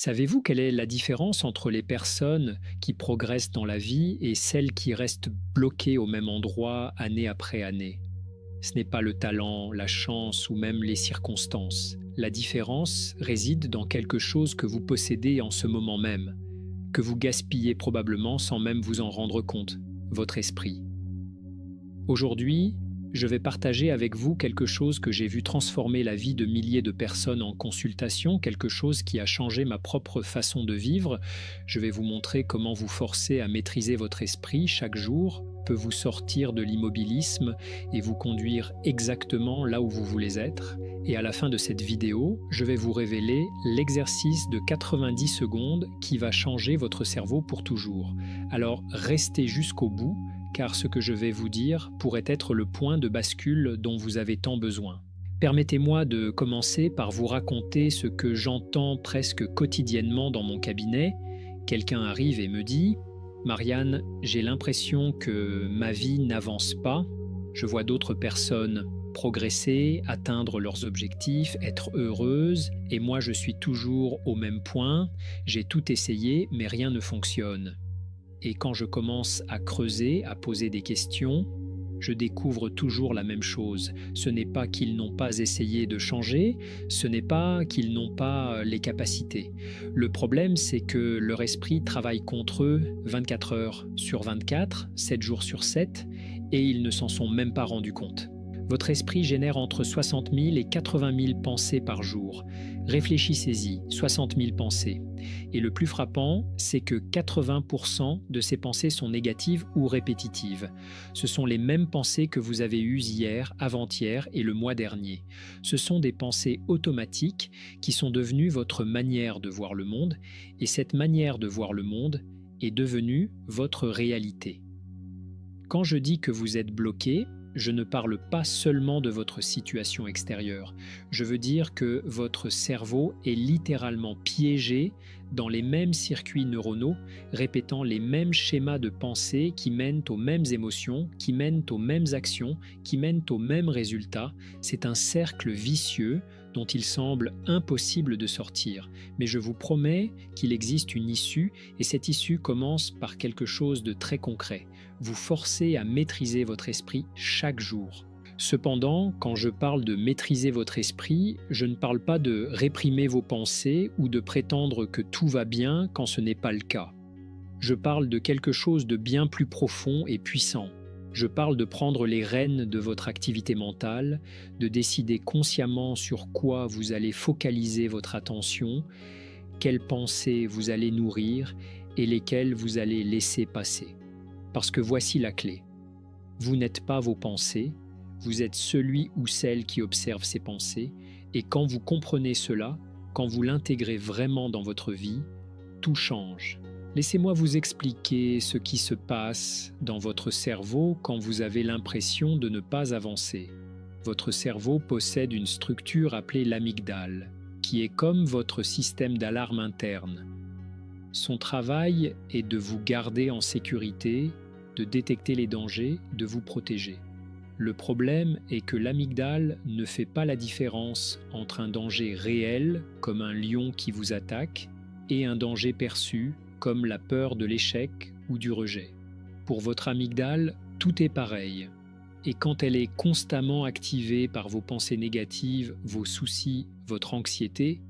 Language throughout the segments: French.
Savez-vous quelle est la différence entre les personnes qui progressent dans la vie et celles qui restent bloquées au même endroit année après année? Ce n'est pas le talent, la chance ou même les circonstances. La différence réside dans quelque chose que vous possédez en ce moment même, que vous gaspillez probablement sans même vous en rendre compte, votre esprit. Aujourd'hui, je vais partager avec vous quelque chose que j'ai vu transformer la vie de milliers de personnes en consultation, quelque chose qui a changé ma propre façon de vivre. Je vais vous montrer comment vous forcer à maîtriser votre esprit chaque jour peut vous sortir de l'immobilisme et vous conduire exactement là où vous voulez être. Et à la fin de cette vidéo, je vais vous révéler l'exercice de 90 secondes qui va changer votre cerveau pour toujours. Alors restez jusqu'au bout car ce que je vais vous dire pourrait être le point de bascule dont vous avez tant besoin. Permettez-moi de commencer par vous raconter ce que j'entends presque quotidiennement dans mon cabinet. Quelqu'un arrive et me dit: Marianne, j'ai l'impression que ma vie n'avance pas. Je vois d'autres personnes progresser, atteindre leurs objectifs, être heureuses, et moi je suis toujours au même point. J'ai tout essayé, mais rien ne fonctionne. Et quand je commence à creuser, à poser des questions, je découvre toujours la même chose. Ce n'est pas qu'ils n'ont pas essayé de changer, ce n'est pas qu'ils n'ont pas les capacités. Le problème, c'est que leur esprit travaille contre eux 24 heures sur 24, 7 jours sur 7, et ils ne s'en sont même pas rendus compte. Votre esprit génère entre 60 000 et 80 000 pensées par jour. Réfléchissez-y, 60 000 pensées. Et le plus frappant, c'est que 80% de ces pensées sont négatives ou répétitives. Ce sont les mêmes pensées que vous avez eues hier, avant-hier et le mois dernier. Ce sont des pensées automatiques qui sont devenues votre manière de voir le monde, et cette manière de voir le monde est devenue votre réalité. Quand je dis que vous êtes bloqué, je ne parle pas seulement de votre situation extérieure. Je veux dire que votre cerveau est littéralement piégé dans les mêmes circuits neuronaux, répétant les mêmes schémas de pensée qui mènent aux mêmes émotions, qui mènent aux mêmes actions, qui mènent aux mêmes résultats. C'est un cercle vicieux dont il semble impossible de sortir. Mais je vous promets qu'il existe une issue, et cette issue commence par quelque chose de très concret. Vous forcez à maîtriser votre esprit chaque jour. Cependant, quand je parle de maîtriser votre esprit, je ne parle pas de réprimer vos pensées ou de prétendre que tout va bien quand ce n'est pas le cas. Je parle de quelque chose de bien plus profond et puissant. Je parle de prendre les rênes de votre activité mentale, de décider consciemment sur quoi vous allez focaliser votre attention, quelles pensées vous allez nourrir et lesquelles vous allez laisser passer. Parce que voici la clé. Vous n'êtes pas vos pensées, vous êtes celui ou celle qui observe ces pensées, et quand vous comprenez cela, quand vous l'intégrez vraiment dans votre vie, tout change. Laissez-moi vous expliquer ce qui se passe dans votre cerveau quand vous avez l'impression de ne pas avancer. Votre cerveau possède une structure appelée l'amygdale, qui est comme votre système d'alarme interne. Son travail est de vous garder en sécurité, de détecter les dangers, de vous protéger. Le problème est que l'amygdale ne fait pas la différence entre un danger réel, comme un lion qui vous attaque, et un danger perçu, comme la peur de l'échec ou du rejet. Pour votre amygdale, tout est pareil. Et quand elle est constamment activée par vos pensées négatives, vos soucis, votre anxiété,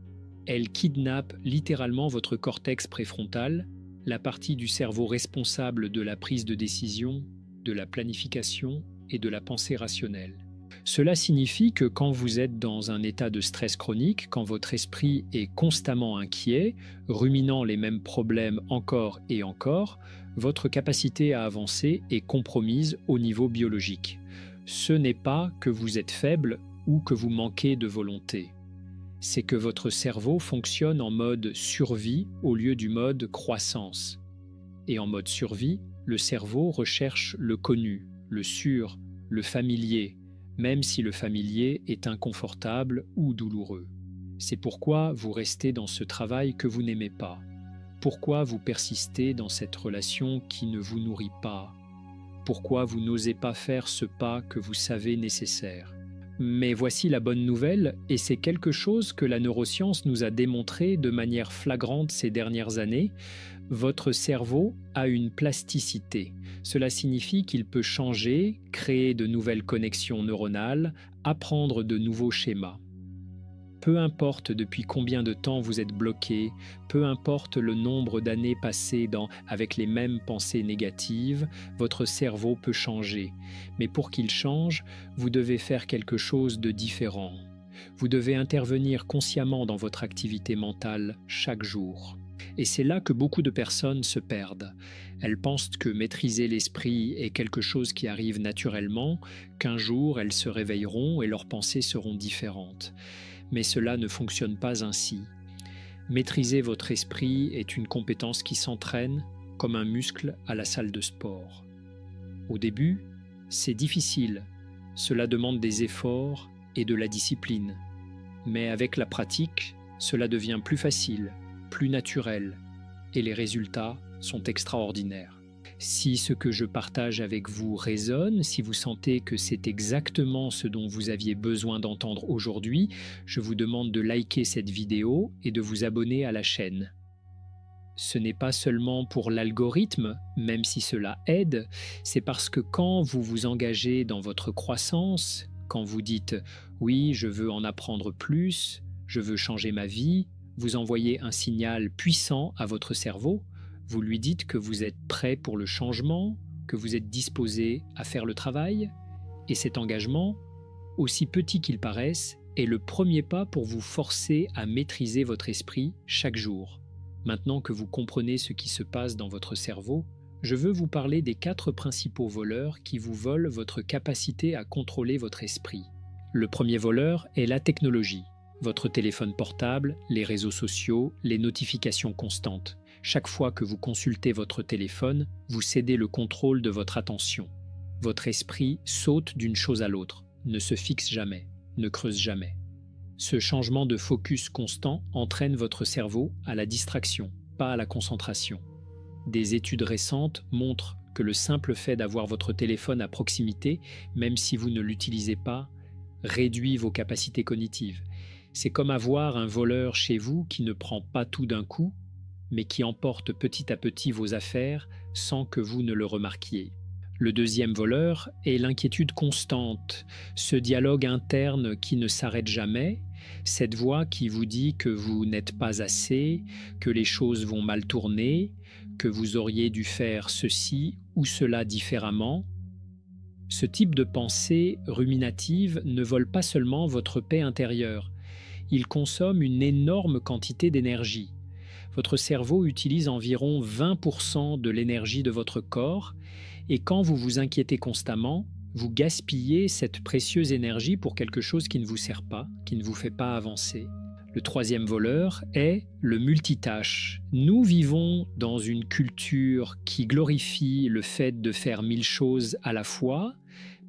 elle kidnappe littéralement votre cortex préfrontal, la partie du cerveau responsable de la prise de décision, de la planification et de la pensée rationnelle. Cela signifie que quand vous êtes dans un état de stress chronique, quand votre esprit est constamment inquiet, ruminant les mêmes problèmes encore et encore, votre capacité à avancer est compromise au niveau biologique. Ce n'est pas que vous êtes faible ou que vous manquez de volonté. C'est que votre cerveau fonctionne en mode survie au lieu du mode croissance. Et en mode survie, le cerveau recherche le connu, le sûr, le familier, même si le familier est inconfortable ou douloureux. C'est pourquoi vous restez dans ce travail que vous n'aimez pas. Pourquoi vous persistez dans cette relation qui ne vous nourrit pas? Pourquoi vous n'osez pas faire ce pas que vous savez nécessaire? Mais voici la bonne nouvelle, et c'est quelque chose que la neuroscience nous a démontré de manière flagrante ces dernières années. Votre cerveau a une plasticité. Cela signifie qu'il peut changer, créer de nouvelles connexions neuronales, apprendre de nouveaux schémas. Peu importe depuis combien de temps vous êtes bloqué, peu importe le nombre d'années passées avec les mêmes pensées négatives, votre cerveau peut changer. Mais pour qu'il change, vous devez faire quelque chose de différent. Vous devez intervenir consciemment dans votre activité mentale chaque jour. Et c'est là que beaucoup de personnes se perdent. Elles pensent que maîtriser l'esprit est quelque chose qui arrive naturellement, qu'un jour elles se réveilleront et leurs pensées seront différentes. Mais cela ne fonctionne pas ainsi. Maîtriser votre esprit est une compétence qui s'entraîne comme un muscle à la salle de sport. Au début, c'est difficile. Cela demande des efforts et de la discipline. Mais avec la pratique, cela devient plus facile, plus naturel, et les résultats sont extraordinaires. Si ce que je partage avec vous résonne, si vous sentez que c'est exactement ce dont vous aviez besoin d'entendre aujourd'hui, je vous demande de liker cette vidéo et de vous abonner à la chaîne. Ce n'est pas seulement pour l'algorithme, même si cela aide, c'est parce que quand vous vous engagez dans votre croissance, quand vous dites « oui, je veux en apprendre plus, je veux changer ma vie », vous envoyez un signal puissant à votre cerveau. Vous lui dites que vous êtes prêt pour le changement, que vous êtes disposé à faire le travail, et cet engagement, aussi petit qu'il paraisse, est le premier pas pour vous forcer à maîtriser votre esprit chaque jour. Maintenant que vous comprenez ce qui se passe dans votre cerveau, je veux vous parler des 4 principaux voleurs qui vous volent votre capacité à contrôler votre esprit. Le premier voleur est la technologie. Votre téléphone portable, les réseaux sociaux, les notifications constantes. Chaque fois que vous consultez votre téléphone, vous cédez le contrôle de votre attention. Votre esprit saute d'une chose à l'autre, ne se fixe jamais, ne creuse jamais. Ce changement de focus constant entraîne votre cerveau à la distraction, pas à la concentration. Des études récentes montrent que le simple fait d'avoir votre téléphone à proximité, même si vous ne l'utilisez pas, réduit vos capacités cognitives. C'est comme avoir un voleur chez vous qui ne prend pas tout d'un coup, mais qui emporte petit à petit vos affaires sans que vous ne le remarquiez. Le deuxième voleur est l'inquiétude constante, ce dialogue interne qui ne s'arrête jamais, cette voix qui vous dit que vous n'êtes pas assez, que les choses vont mal tourner, que vous auriez dû faire ceci ou cela différemment. Ce type de pensée ruminative ne vole pas seulement votre paix intérieure, il consomme une énorme quantité d'énergie. Votre cerveau utilise environ 20% de l'énergie de votre corps et quand vous vous inquiétez constamment, vous gaspillez cette précieuse énergie pour quelque chose qui ne vous sert pas, qui ne vous fait pas avancer. Le troisième voleur est le multitâche. Nous vivons dans une culture qui glorifie le fait de faire 1000 choses à la fois,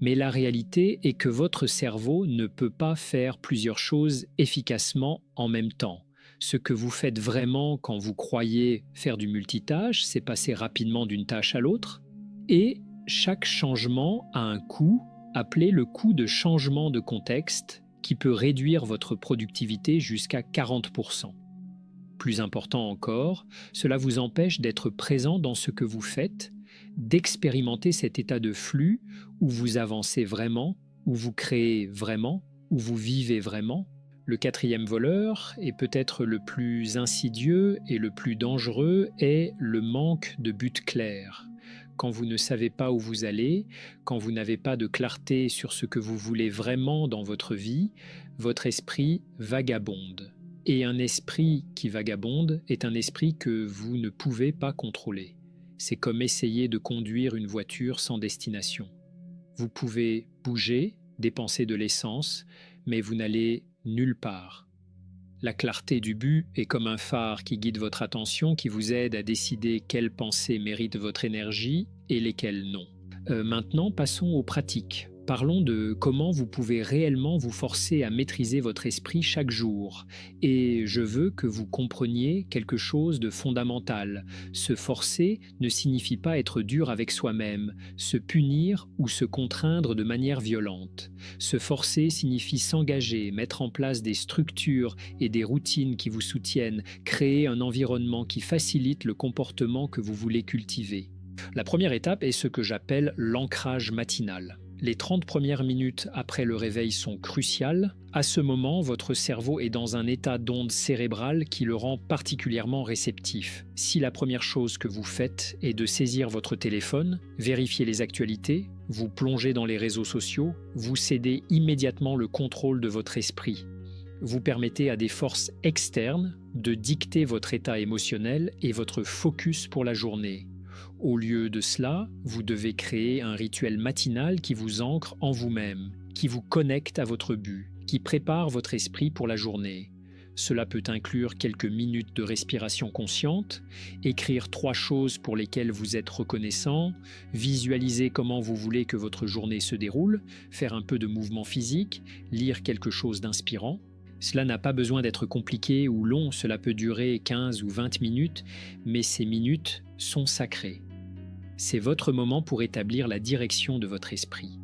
mais la réalité est que votre cerveau ne peut pas faire plusieurs choses efficacement en même temps. Ce que vous faites vraiment quand vous croyez faire du multitâche, c'est passer rapidement d'une tâche à l'autre. Et chaque changement a un coût, appelé le coût de changement de contexte, qui peut réduire votre productivité jusqu'à 40%. Plus important encore, cela vous empêche d'être présent dans ce que vous faites, d'expérimenter cet état de flux où vous avancez vraiment, où vous créez vraiment, où vous vivez vraiment. Le quatrième voleur, et peut-être le plus insidieux et le plus dangereux, est le manque de but clair. Quand vous ne savez pas où vous allez, quand vous n'avez pas de clarté sur ce que vous voulez vraiment dans votre vie, votre esprit vagabonde. Et un esprit qui vagabonde est un esprit que vous ne pouvez pas contrôler. C'est comme essayer de conduire une voiture sans destination. Vous pouvez bouger, dépenser de l'essence, mais vous n'allez nulle part. La clarté du but est comme un phare qui guide votre attention, qui vous aide à décider quelles pensées méritent votre énergie et lesquelles non. Maintenant, passons aux pratiques. parlons de comment vous pouvez réellement vous forcer à maîtriser votre esprit chaque jour. Et je veux que vous compreniez quelque chose de fondamental. Se forcer ne signifie pas être dur avec soi-même, se punir ou se contraindre de manière violente. Se forcer signifie s'engager, mettre en place des structures et des routines qui vous soutiennent, créer un environnement qui facilite le comportement que vous voulez cultiver. La première étape est ce que j'appelle l'ancrage matinal. Les 30 premières minutes après le réveil sont cruciales. À ce moment, votre cerveau est dans un état d'onde cérébrale qui le rend particulièrement réceptif. Si la première chose que vous faites est de saisir votre téléphone, vérifier les actualités, vous plongez dans les réseaux sociaux, vous cédez immédiatement le contrôle de votre esprit. Vous permettez à des forces externes de dicter votre état émotionnel et votre focus pour la journée. Au lieu de cela, vous devez créer un rituel matinal qui vous ancre en vous-même, qui vous connecte à votre but, qui prépare votre esprit pour la journée. Cela peut inclure quelques minutes de respiration consciente, écrire 3 choses pour lesquelles vous êtes reconnaissant, visualiser comment vous voulez que votre journée se déroule, faire un peu de mouvement physique, lire quelque chose d'inspirant. Cela n'a pas besoin d'être compliqué ou long, cela peut durer 15 ou 20 minutes, mais ces minutes sont sacrées. C'est votre moment pour établir la direction de votre esprit.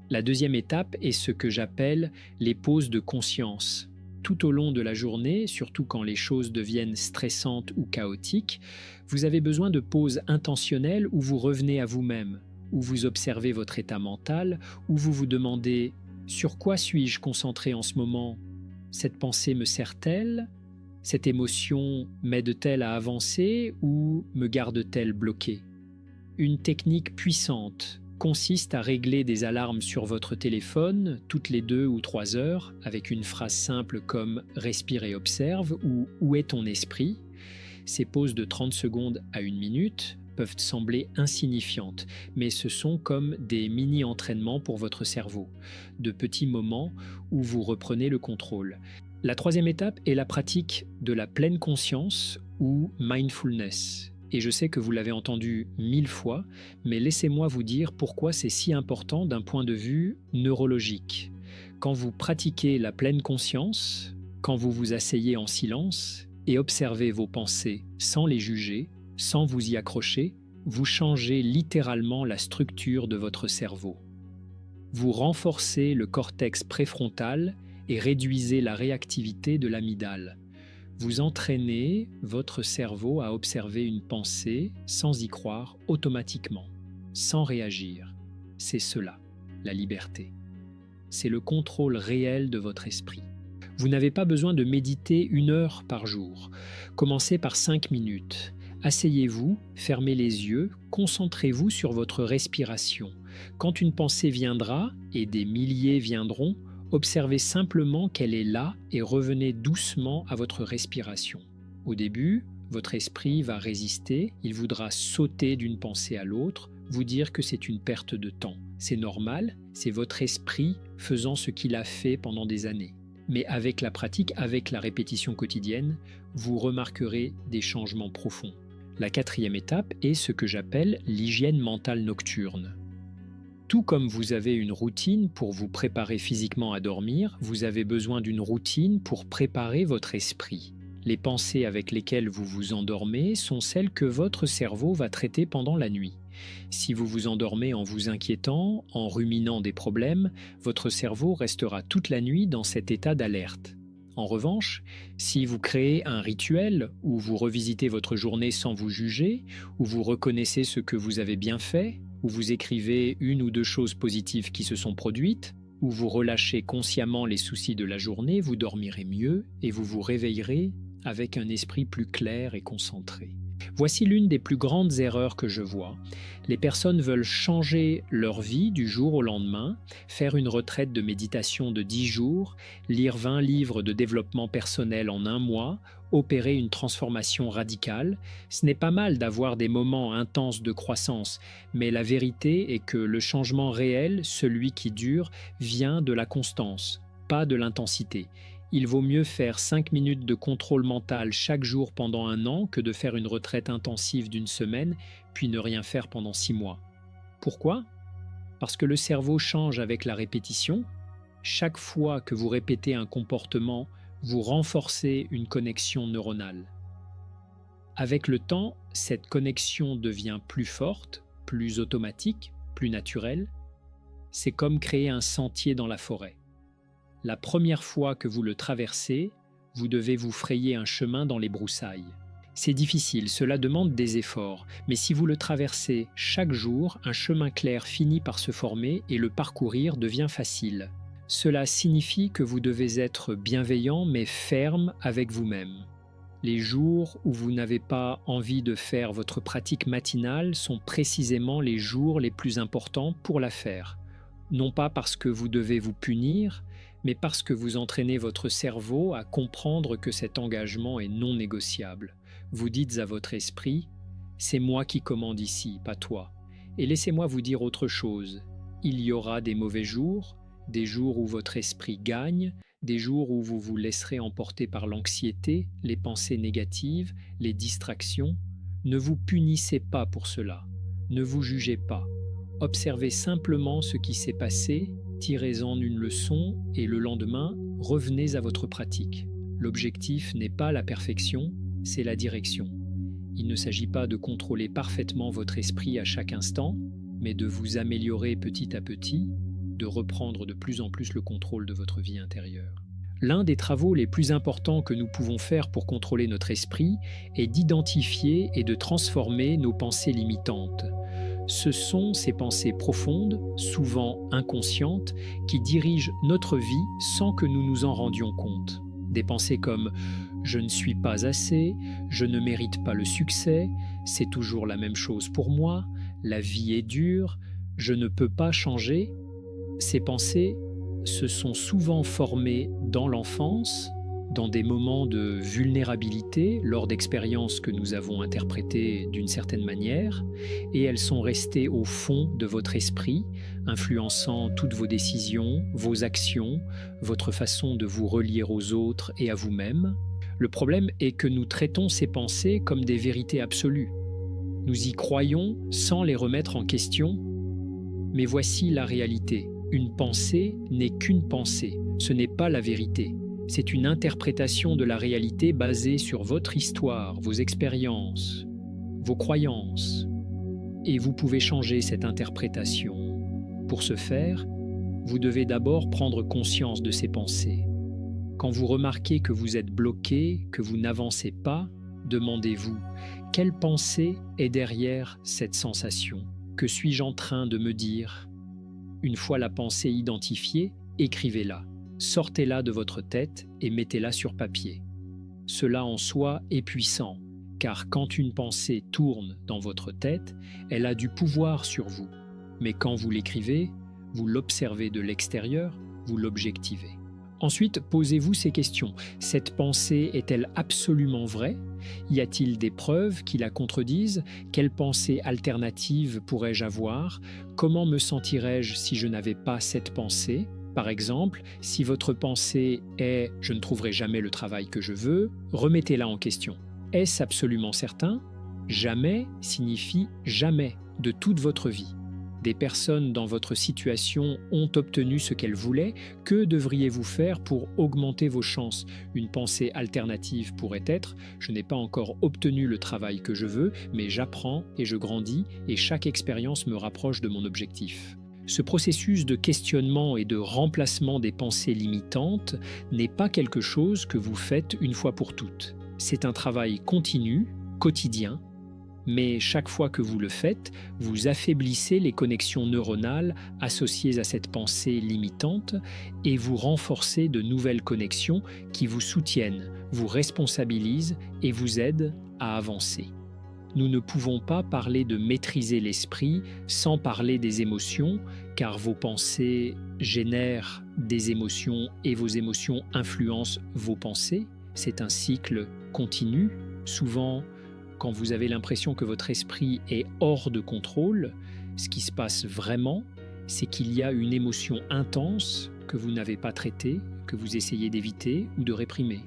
La deuxième étape est ce que j'appelle les pauses de conscience. Tout au long de la journée, surtout quand les choses deviennent stressantes ou chaotiques, vous avez besoin de pauses intentionnelles où vous revenez à vous-même, où vous observez votre état mental, où vous vous demandez « Sur quoi suis-je concentré en ce moment ? Cette pensée me sert-elle ? Cette émotion m'aide-t-elle à avancer ou me garde-t-elle bloqué ?» Une technique puissante consiste à régler des alarmes sur votre téléphone toutes les 2 ou 3 heures avec une phrase simple comme « Respire et observe » ou « Où est ton esprit ?» Ces pauses de 30 secondes à 1 minute peuvent sembler insignifiantes, mais ce sont comme des mini-entraînements pour votre cerveau, de petits moments où vous reprenez le contrôle. La troisième étape est la pratique de la pleine conscience ou mindfulness. Et je sais que vous l'avez entendu 1000 fois, mais laissez-moi vous dire pourquoi c'est si important d'un point de vue neurologique. Quand vous pratiquez la pleine conscience, quand vous vous asseyez en silence et observez vos pensées sans les juger, sans vous y accrocher, vous changez littéralement la structure de votre cerveau. Vous renforcez le cortex préfrontal et réduisez la réactivité de l'amygdale. Vous entraînez votre cerveau à observer une pensée sans y croire automatiquement, sans réagir. C'est cela, la liberté. C'est le contrôle réel de votre esprit. Vous n'avez pas besoin de méditer 1 heure par jour. Commencez par 5 minutes. Asseyez-vous, fermez les yeux, concentrez-vous sur votre respiration. Quand une pensée viendra, et des milliers viendront, observez simplement qu'elle est là et revenez doucement à votre respiration. Au début, votre esprit va résister, il voudra sauter d'une pensée à l'autre, vous dire que c'est une perte de temps. C'est normal, c'est votre esprit faisant ce qu'il a fait pendant des années. Mais avec la pratique, avec la répétition quotidienne, vous remarquerez des changements profonds. La 4e étape est ce que j'appelle l'hygiène mentale nocturne. Tout comme vous avez une routine pour vous préparer physiquement à dormir, vous avez besoin d'une routine pour préparer votre esprit. Les pensées avec lesquelles vous vous endormez sont celles que votre cerveau va traiter pendant la nuit. Si vous vous endormez en vous inquiétant, en ruminant des problèmes, votre cerveau restera toute la nuit dans cet état d'alerte. En revanche, si vous créez un rituel où vous revisitez votre journée sans vous juger, où vous reconnaissez ce que vous avez bien fait, où vous écrivez 1 ou 2 choses positives qui se sont produites, où vous relâchez consciemment les soucis de la journée, vous dormirez mieux et vous vous réveillerez avec un esprit plus clair et concentré. Voici l'une des plus grandes erreurs que je vois. Les personnes veulent changer leur vie du jour au lendemain, faire une retraite de méditation de 10 jours, lire 20 livres de développement personnel en 1 mois, opérer une transformation radicale. Ce n'est pas mal d'avoir des moments intenses de croissance, mais la vérité est que le changement réel, celui qui dure, vient de la constance, pas de l'intensité. Il vaut mieux faire 5 minutes de contrôle mental chaque jour pendant 1 an que de faire une retraite intensive d'1 semaine, puis ne rien faire pendant 6 mois. Pourquoi ? Parce que le cerveau change avec la répétition. Chaque fois que vous répétez un comportement, vous renforcez une connexion neuronale. Avec le temps, cette connexion devient plus forte, plus automatique, plus naturelle. C'est comme créer un sentier dans la forêt. La première fois que vous le traversez, vous devez vous frayer un chemin dans les broussailles. C'est difficile, cela demande des efforts, mais si vous le traversez chaque jour, un chemin clair finit par se former et le parcourir devient facile. Cela signifie que vous devez être bienveillant mais ferme avec vous-même. Les jours où vous n'avez pas envie de faire votre pratique matinale sont précisément les jours les plus importants pour la faire. Non pas parce que vous devez vous punir, mais parce que vous entraînez votre cerveau à comprendre que cet engagement est non négociable. Vous dites à votre esprit « C'est moi qui commande ici, pas toi. » Et laissez-moi vous dire autre chose. Il y aura des mauvais jours, des jours où votre esprit gagne, des jours où vous vous laisserez emporter par l'anxiété, les pensées négatives, les distractions. Ne vous punissez pas pour cela. Ne vous jugez pas. Observez simplement ce qui s'est passé, tirez-en une leçon et le lendemain, revenez à votre pratique. L'objectif n'est pas la perfection, c'est la direction. Il ne s'agit pas de contrôler parfaitement votre esprit à chaque instant, mais de vous améliorer petit à petit, de reprendre de plus en plus le contrôle de votre vie intérieure. L'un des travaux les plus importants que nous pouvons faire pour contrôler notre esprit est d'identifier et de transformer nos pensées limitantes. Ce sont ces pensées profondes, souvent inconscientes, qui dirigent notre vie sans que nous nous en rendions compte. Des pensées comme « je ne suis pas assez »,« je ne mérite pas le succès »,« c'est toujours la même chose pour moi »,« la vie est dure »,« je ne peux pas changer ». Ces pensées se sont souvent formées dans l'enfance, dans des moments de vulnérabilité, lors d'expériences que nous avons interprétées d'une certaine manière, et elles sont restées au fond de votre esprit, influençant toutes vos décisions, vos actions, votre façon de vous relier aux autres et à vous-même. Le problème est que nous traitons ces pensées comme des vérités absolues. Nous y croyons sans les remettre en question, mais voici la réalité. Une pensée n'est qu'une pensée, ce n'est pas la vérité. C'est une interprétation de la réalité basée sur votre histoire, vos expériences, vos croyances. Et vous pouvez changer cette interprétation. Pour ce faire, vous devez d'abord prendre conscience de ces pensées. Quand vous remarquez que vous êtes bloqué, que vous n'avancez pas, demandez-vous « Quelle pensée est derrière cette sensation ? Que suis-je en train de me dire ?» Une fois la pensée identifiée, écrivez-la. Sortez-la de votre tête et mettez-la sur papier. Cela en soi est puissant, car quand une pensée tourne dans votre tête, elle a du pouvoir sur vous. Mais quand vous l'écrivez, vous l'observez de l'extérieur, vous l'objectivez. Ensuite, posez-vous ces questions. Cette pensée est-elle absolument vraie ? Y a-t-il des preuves qui la contredisent ? Quelle pensée alternative pourrais-je avoir ? Comment me sentirais-je si je n'avais pas cette pensée ? Par exemple, si votre pensée est « je ne trouverai jamais le travail que je veux », remettez-la en question. Est-ce absolument certain ? Jamais signifie jamais de toute votre vie. Des personnes dans votre situation ont obtenu ce qu'elles voulaient. Que devriez-vous faire pour augmenter vos chances ? Une pensée alternative pourrait être « je n'ai pas encore obtenu le travail que je veux, mais j'apprends et je grandis et chaque expérience me rapproche de mon objectif ». Ce processus de questionnement et de remplacement des pensées limitantes n'est pas quelque chose que vous faites une fois pour toutes. C'est un travail continu, quotidien, mais chaque fois que vous le faites, vous affaiblissez les connexions neuronales associées à cette pensée limitante et vous renforcez de nouvelles connexions qui vous soutiennent, vous responsabilisent et vous aident à avancer. Nous ne pouvons pas parler de maîtriser l'esprit sans parler des émotions, car vos pensées génèrent des émotions et vos émotions influencent vos pensées. C'est un cycle continu. Souvent, quand vous avez l'impression que votre esprit est hors de contrôle, ce qui se passe vraiment, c'est qu'il y a une émotion intense que vous n'avez pas traitée, que vous essayez d'éviter ou de réprimer.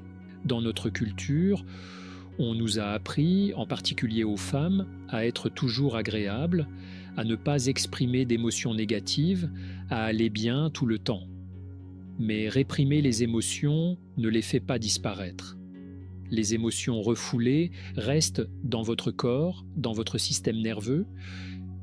Dans notre culture, on nous a appris, en particulier aux femmes, à être toujours agréables, à ne pas exprimer d'émotions négatives, à aller bien tout le temps. Mais réprimer les émotions ne les fait pas disparaître. Les émotions refoulées restent dans votre corps, dans votre système nerveux,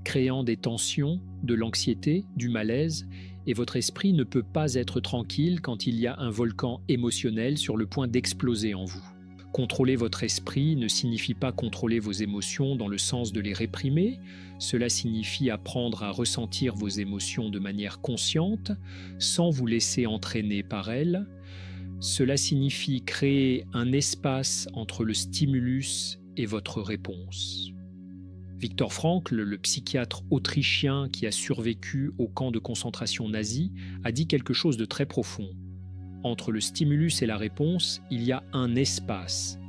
créant des tensions, de l'anxiété, du malaise, et votre esprit ne peut pas être tranquille quand il y a un volcan émotionnel sur le point d'exploser en vous. Contrôler votre esprit ne signifie pas contrôler vos émotions dans le sens de les réprimer, cela signifie apprendre à ressentir vos émotions de manière consciente, sans vous laisser entraîner par elles. Cela signifie créer un espace entre le stimulus et votre réponse. Viktor Frankl, le psychiatre autrichien qui a survécu au camp de concentration nazi, a dit quelque chose de très profond. Entre le stimulus et la réponse, il y a un espace.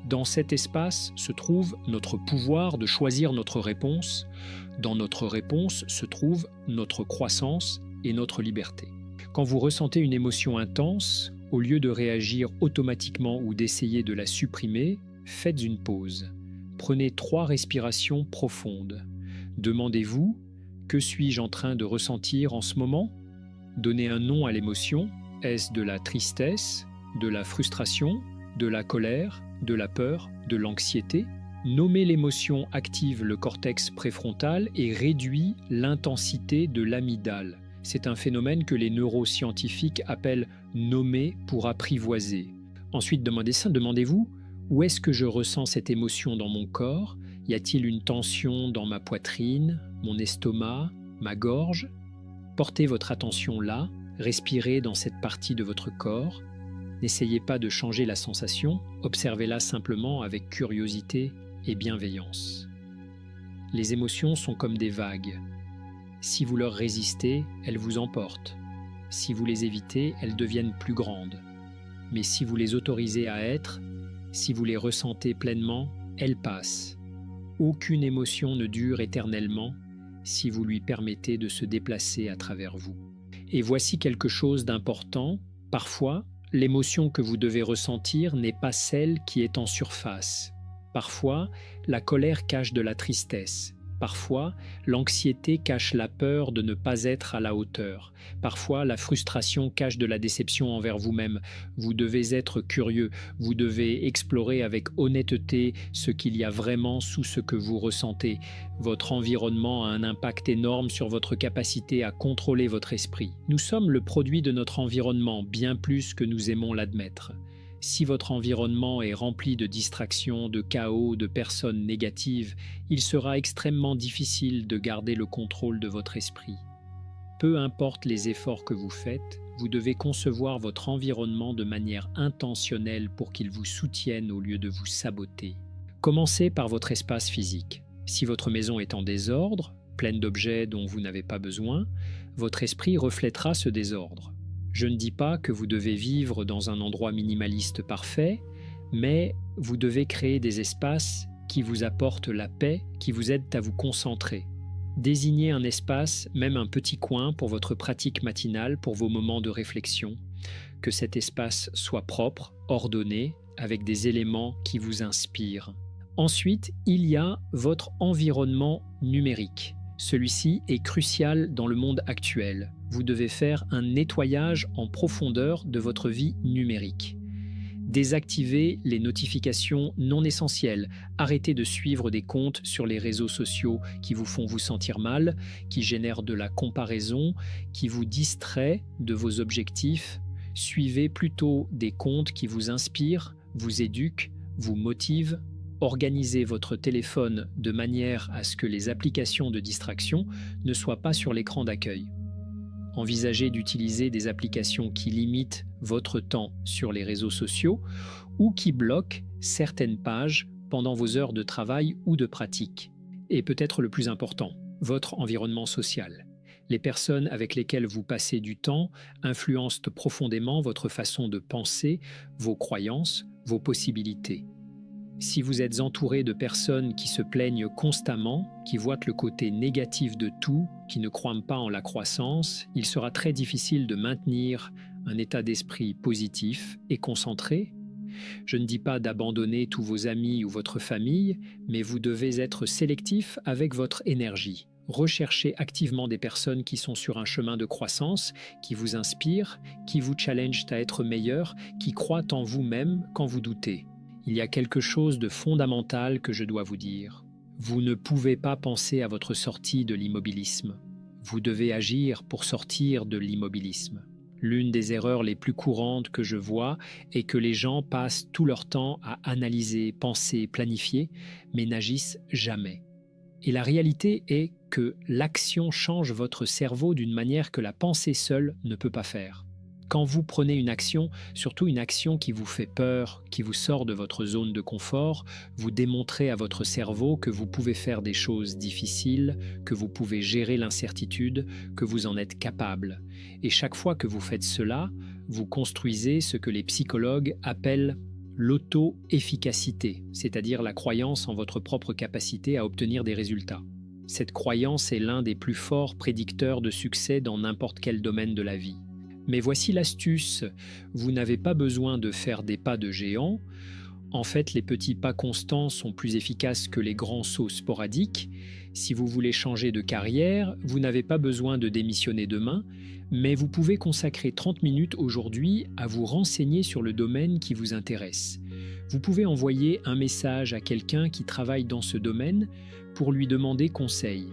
Dans cet espace se trouve notre pouvoir de choisir notre réponse. Dans notre réponse se trouve notre croissance et notre liberté. Quand vous ressentez une émotion intense, au lieu de réagir automatiquement ou d'essayer de la supprimer, faites une pause. Prenez 3 respirations profondes. Demandez-vous, que suis-je en train de ressentir en ce moment? Donnez un nom à l'émotion. Est-ce de la tristesse, de la frustration, de la colère, de la peur, de l'anxiété? Nommez l'émotion active le cortex préfrontal et réduit l'intensité de l'amygdale. C'est un phénomène que les neuroscientifiques appellent nommer pour apprivoiser. Ensuite, demandez-vous, où est-ce que je ressens cette émotion dans mon corps? Y a-t-il une tension dans ma poitrine, mon estomac, ma gorge? Portez votre attention là, respirez dans cette partie de votre corps. N'essayez pas de changer la sensation, observez-la simplement avec curiosité et bienveillance. Les émotions sont comme des vagues. Si vous leur résistez, elles vous emportent. Si vous les évitez, elles deviennent plus grandes. Mais si vous les autorisez à être, si vous les ressentez pleinement, elles passent. Aucune émotion ne dure éternellement si vous lui permettez de se déplacer à travers vous. Et voici quelque chose d'important. Parfois, l'émotion que vous devez ressentir n'est pas celle qui est en surface. Parfois, la colère cache de la tristesse. Parfois, l'anxiété cache la peur de ne pas être à la hauteur. Parfois, la frustration cache de la déception envers vous-même. Vous devez être curieux, vous devez explorer avec honnêteté ce qu'il y a vraiment sous ce que vous ressentez. Votre environnement a un impact énorme sur votre capacité à contrôler votre esprit. Nous sommes le produit de notre environnement, bien plus que nous aimons l'admettre. Si votre environnement est rempli de distractions, de chaos, de personnes négatives, il sera extrêmement difficile de garder le contrôle de votre esprit. Peu importe les efforts que vous faites, vous devez concevoir votre environnement de manière intentionnelle pour qu'il vous soutienne au lieu de vous saboter. Commencez par votre espace physique. Si votre maison est en désordre, pleine d'objets dont vous n'avez pas besoin, votre esprit reflètera ce désordre. Je ne dis pas que vous devez vivre dans un endroit minimaliste parfait, mais vous devez créer des espaces qui vous apportent la paix, qui vous aident à vous concentrer. Désignez un espace, même un petit coin, pour votre pratique matinale, pour vos moments de réflexion. Que cet espace soit propre, ordonné, avec des éléments qui vous inspirent. Ensuite, il y a votre environnement numérique. Celui-ci est crucial dans le monde actuel. Vous devez faire un nettoyage en profondeur de votre vie numérique. Désactivez les notifications non essentielles. Arrêtez de suivre des comptes sur les réseaux sociaux qui vous font vous sentir mal, qui génèrent de la comparaison, qui vous distraient de vos objectifs. Suivez plutôt des comptes qui vous inspirent, vous éduquent, vous motivent. Organisez votre téléphone de manière à ce que les applications de distraction ne soient pas sur l'écran d'accueil. Envisagez d'utiliser des applications qui limitent votre temps sur les réseaux sociaux ou qui bloquent certaines pages pendant vos heures de travail ou de pratique. Et peut-être le plus important, votre environnement social. Les personnes avec lesquelles vous passez du temps influencent profondément votre façon de penser, vos croyances, vos possibilités. Si vous êtes entouré de personnes qui se plaignent constamment, qui voient le côté négatif de tout, qui ne croient pas en la croissance, il sera très difficile de maintenir un état d'esprit positif et concentré. Je ne dis pas d'abandonner tous vos amis ou votre famille, mais vous devez être sélectif avec votre énergie. Recherchez activement des personnes qui sont sur un chemin de croissance, qui vous inspirent, qui vous challengent à être meilleur, qui croient en vous-même quand vous doutez. Il y a quelque chose de fondamental que je dois vous dire. Vous ne pouvez pas penser à votre sortie de l'immobilisme. Vous devez agir pour sortir de l'immobilisme. L'une des erreurs les plus courantes que je vois est que les gens passent tout leur temps à analyser, penser, planifier, mais n'agissent jamais. Et la réalité est que l'action change votre cerveau d'une manière que la pensée seule ne peut pas faire. Quand vous prenez une action, surtout une action qui vous fait peur, qui vous sort de votre zone de confort, vous démontrez à votre cerveau que vous pouvez faire des choses difficiles, que vous pouvez gérer l'incertitude, que vous en êtes capable. Et chaque fois que vous faites cela, vous construisez ce que les psychologues appellent l'auto-efficacité, c'est-à-dire la croyance en votre propre capacité à obtenir des résultats. Cette croyance est l'un des plus forts prédicteurs de succès dans n'importe quel domaine de la vie. Mais voici l'astuce, vous n'avez pas besoin de faire des pas de géant. En fait, les petits pas constants sont plus efficaces que les grands sauts sporadiques. Si vous voulez changer de carrière, vous n'avez pas besoin de démissionner demain, mais vous pouvez consacrer 30 minutes aujourd'hui à vous renseigner sur le domaine qui vous intéresse. Vous pouvez envoyer un message à quelqu'un qui travaille dans ce domaine pour lui demander conseil.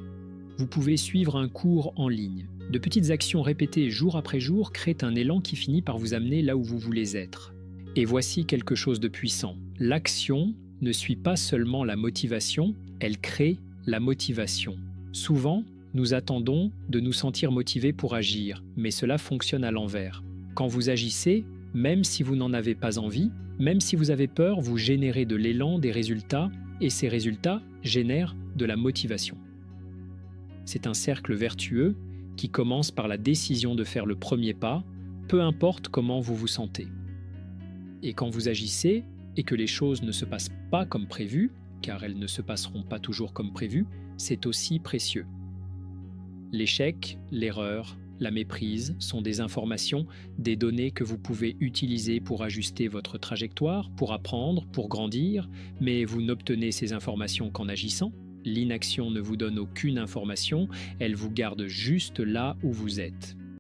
Vous pouvez suivre un cours en ligne. De petites actions répétées jour après jour créent un élan qui finit par vous amener là où vous voulez être. Et voici quelque chose de puissant. L'action ne suit pas seulement la motivation, elle crée la motivation. Souvent, nous attendons de nous sentir motivés pour agir, mais cela fonctionne à l'envers. Quand vous agissez, même si vous n'en avez pas envie, même si vous avez peur, vous générez de l'élan, des résultats, et ces résultats génèrent de la motivation. C'est un cercle vertueux qui commence par la décision de faire le premier pas, peu importe comment vous vous sentez. Et quand vous agissez et que les choses ne se passent pas comme prévu, car elles ne se passeront pas toujours comme prévu, c'est aussi précieux. L'échec, l'erreur, la méprise sont des informations, des données que vous pouvez utiliser pour ajuster votre trajectoire, pour apprendre, pour grandir, mais vous n'obtenez ces informations qu'en agissant. L'inaction ne vous donne aucune information, elle vous garde juste là où vous êtes.